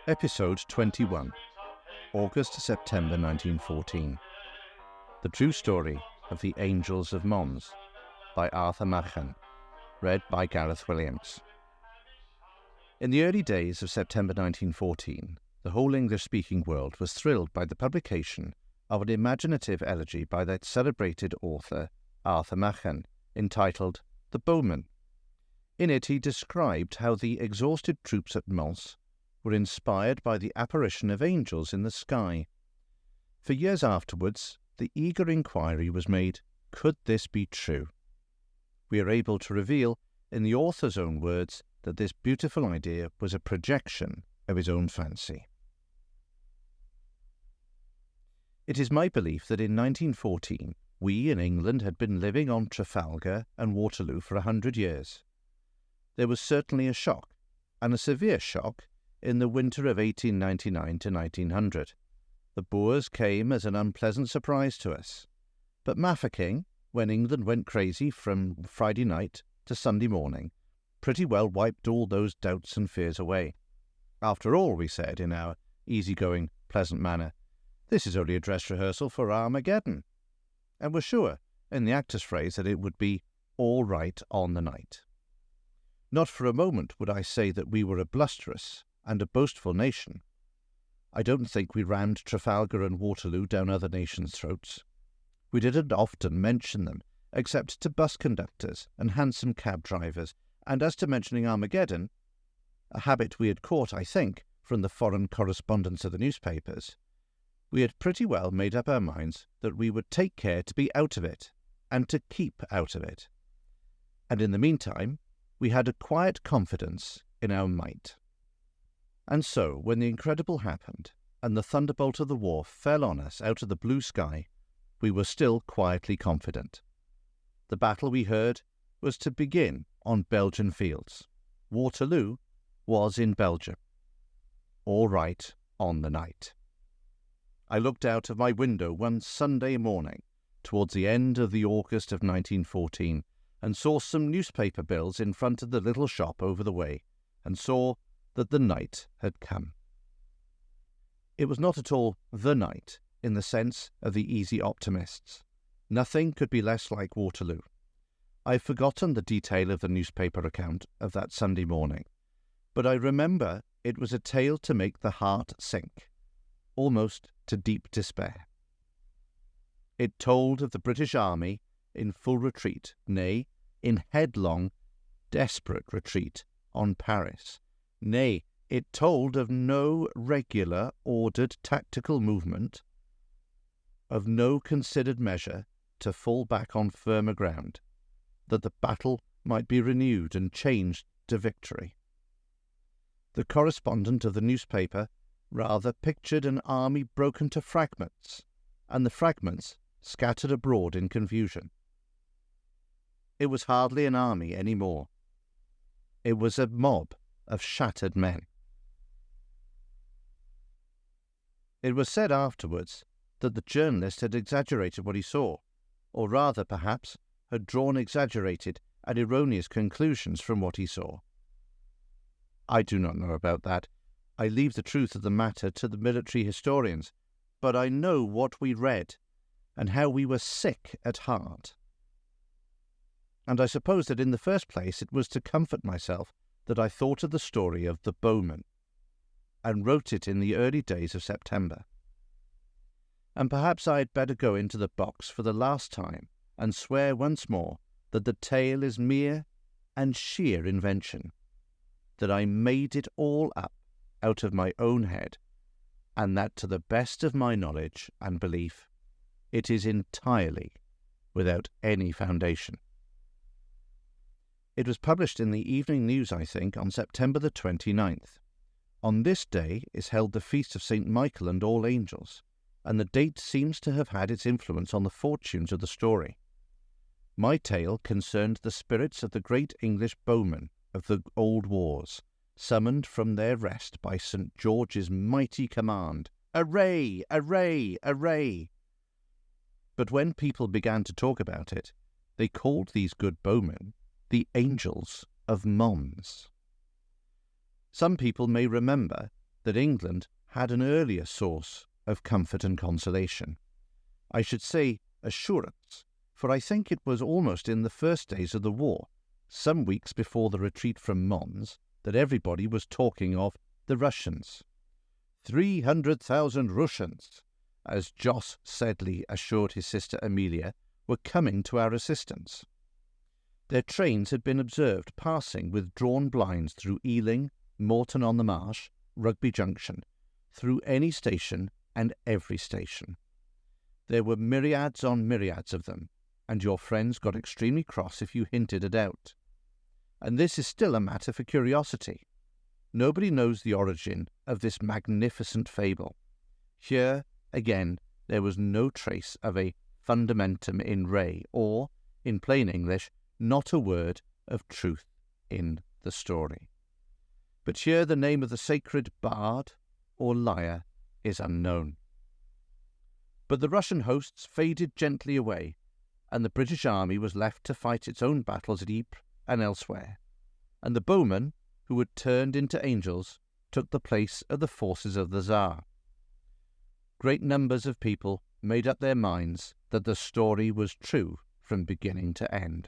Episode 21, August to September 1914. The True Story of the Angels of Mons by Arthur Machen, read by Gareth Williams. In the early days of September 1914, the whole English-speaking world was thrilled by the publication of an imaginative elegy by that celebrated author Arthur Machen, entitled The Bowmen. In it he described how the exhausted troops at Mons were inspired by the apparition of angels in the sky. For years afterwards, the eager inquiry was made, could this be true? We are able to reveal, in the author's own words, that this beautiful idea was a projection of his own fancy. It is my belief that in 1914, we in England had been living on Trafalgar and Waterloo for 100 years. There was certainly a shock, and a severe shock, in the winter of 1899 to 1900. The Boers came as an unpleasant surprise to us. But Mafeking, when England went crazy from Friday night to Sunday morning, pretty well wiped all those doubts and fears away. After all, we said in our easygoing, pleasant manner, this is only a dress rehearsal for Armageddon. And were sure, in the actor's phrase, that it would be all right on the night. Not for a moment would I say that we were a blusterous and a boastful nation. I don't think we rammed Trafalgar and Waterloo down other nations' throats. We didn't often mention them, except to bus conductors and hansom cab drivers, and as to mentioning Armageddon, a habit we had caught, I think, from the foreign correspondence of the newspapers, we had pretty well made up our minds that we would take care to be out of it, and to keep out of it. And in the meantime, we had a quiet confidence in our might. And so, when the incredible happened, and the thunderbolt of the war fell on us out of the blue sky, we were still quietly confident. The battle, we heard, was to begin on Belgian fields. Waterloo was in Belgium. All right on the night. I looked out of my window one Sunday morning, towards the end of the August of 1914, and saw some newspaper bills in front of the little shop over the way, and saw that the night had come. It was not at all the night, in the sense of the easy optimists. Nothing could be less like Waterloo. I have forgotten the detail of the newspaper account of that Sunday morning, but I remember it was a tale to make the heart sink, almost to deep despair. It told of the British Army in full retreat, nay, in headlong, desperate retreat on Paris. Nay, it told of no regular, ordered tactical movement, of no considered measure to fall back on firmer ground, that the battle might be renewed and changed to victory. The correspondent of the newspaper rather pictured an army broken to fragments, and the fragments scattered abroad in confusion. It was hardly an army any more. It was a mob of shattered men. It was said afterwards that the journalist had exaggerated what he saw, or rather, perhaps, had drawn exaggerated and erroneous conclusions from what he saw. I do not know about that. I leave the truth of the matter to the military historians, but I know what we read, and how we were sick at heart. And I suppose that in the first place it was to comfort myself that I thought of the story of the Bowmen, and wrote it in the early days of September. And perhaps I had better go into the box for the last time, and swear once more that the tale is mere and sheer invention, that I made it all up out of my own head, and that to the best of my knowledge and belief, it is entirely without any foundation. It was published in the Evening News, I think, on September the 29th. On this day is held the feast of St. Michael and All Angels, and the date seems to have had its influence on the fortunes of the story. My tale concerned the spirits of the great English bowmen of the old wars, summoned from their rest by St. George's mighty command, "Array! Array! Array!" But when people began to talk about it, they called these good bowmen the Angels of Mons. Some people may remember that England had an earlier source of comfort and consolation. I should say assurance, for I think it was almost in the first days of the war, some weeks before the retreat from Mons, that everybody was talking of the Russians. 300,000 Russians, as Jos Sedley assured his sister Amelia, were coming to our assistance. Their trains had been observed passing with drawn blinds through Ealing, Moreton-on-the-Marsh, Rugby Junction, through any station and every station. There were myriads on myriads of them, and your friends got extremely cross if you hinted a doubt. And this is still a matter for curiosity. Nobody knows the origin of this magnificent fable. Here, again, there was no trace of a fundamentum in re, or, in plain English, not a word of truth in the story. But here the name of the sacred bard or liar is unknown. But the Russian hosts faded gently away, and the British army was left to fight its own battles at Ypres and elsewhere, and the bowmen, who had turned into angels, took the place of the forces of the Tsar. Great numbers of people made up their minds that the story was true from beginning to end.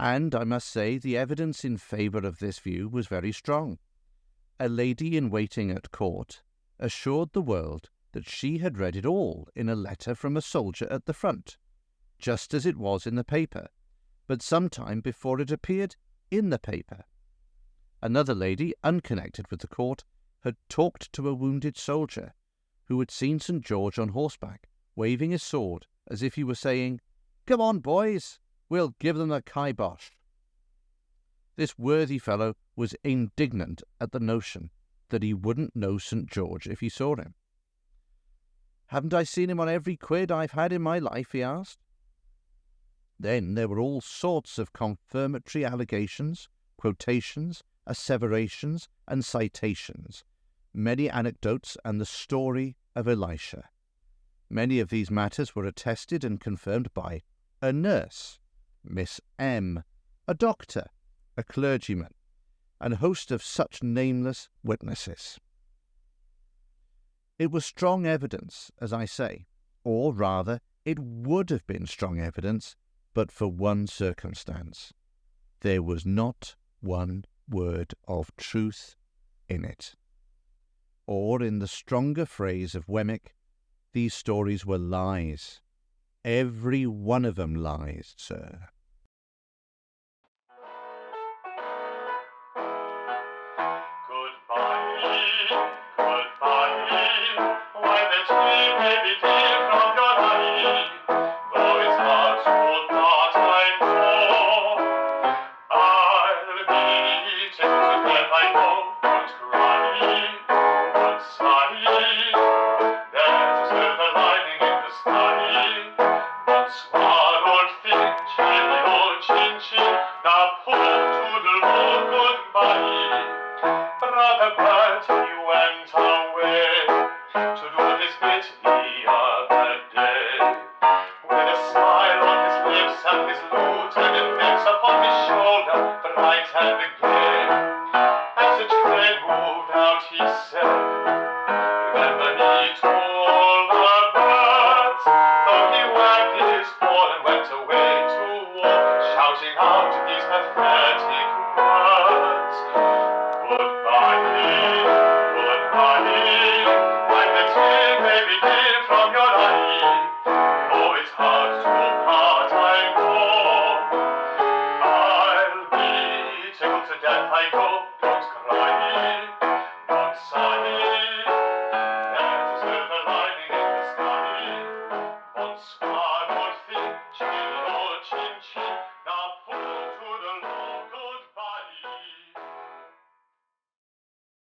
And I must say the evidence in favour of this view was very strong. A lady in waiting at court assured the world that she had read it all in a letter from a soldier at the front, just as it was in the paper, but some time before it appeared in the paper. Another lady, unconnected with the court, had talked to a wounded soldier who had seen St. George on horseback, waving his sword as if he were saying, "Come on, boys, we'll give them the kibosh." This worthy fellow was indignant at the notion that he wouldn't know St. George if he saw him. "Haven't I seen him on every quid I've had in my life?" he asked. Then there were all sorts of confirmatory allegations, quotations, asseverations, and citations, many anecdotes, and the story of Elisha. Many of these matters were attested and confirmed by a nurse, Miss M., a doctor, a clergyman, and a host of such nameless witnesses. It was strong evidence, as I say, or rather, it would have been strong evidence, but for one circumstance. There was not one word of truth in it. Or, in the stronger phrase of Wemmick, these stories were lies. Every one of them lies, sir.